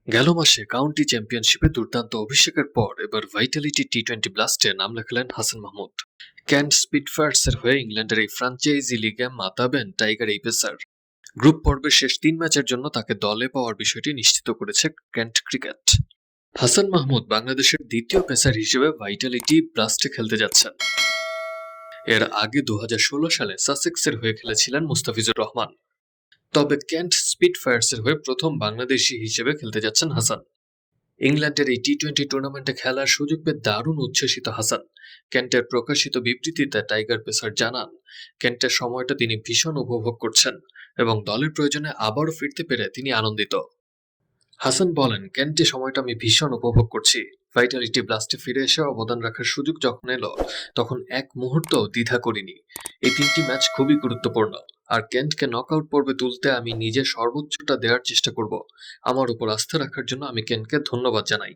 গেল মাসে কাউন্টি চ্যাম্পিয়নশিপে দুর্দান্ত অভিষেকের পর এবার ভাইটালিটি টি-20 ব্লাস্টে নাম লেখালেন হাসান মাহমুদ। কেন্ট স্পিটফায়ার্সের হয়ে ইংল্যান্ডের এই ফ্র্যাঞ্চাইজি লিগে মাতাবেন টাইগার এই পেসার। গ্রুপ পর্বের শেষ 3 ম্যাচের জন্য তাকে দলে পাওয়ার বিষয়টি নিশ্চিত করেছে কেন্ট ক্রিকেট। হাসান মাহমুদ বাংলাদেশের দ্বিতীয় পেসার হিসেবে ভাইটালিটি ব্লাস্টে খেলতে যাচ্ছেন। এর আগে 2016 সালে সাসেক্সের হয়ে খেলেছিলেন মুস্তাফিজুর রহমান। তবে কেন্ট স্পিটফায়ার্সের হয়ে প্রথম বাংলাদেশি হিসেবে খেলতে যাচ্ছেন হাসান। ইংল্যান্ডের এই টি-20 টুর্নামেন্টে খেলার সুযোগ পেয়ে দারুণ উচ্ছ্বসিত হাসান। কেন্টের প্রকাশিত বিবৃতিতে টাইগার পেসার জানান, কেন্টের সময়টা তিনি ভীষণ উপভোগ করছেন এবং দলের প্রয়োজনে আবারও ফিরতে পেরে তিনি আনন্দিত। হাসান বলেন, কেন্টে সময়টা আমি ভীষণ উপভোগ করছি। ভাইটালিটি ব্লাস্টে ফিরে এসে অবদান রাখার সুযোগ যখন এলো তখন এক মুহূর্ত দ্বিধা করিনি। এই 3টি ম্যাচ খুবই গুরুত্বপূর্ণ, আর কেন্টকে নকআউট পর্বে তুলতে আমি নিজের সর্বোচ্চটা দেওয়ার চেষ্টা করব। আমার উপর আস্থা রাখার জন্য আমি কেন্টকে ধন্যবাদ জানাই।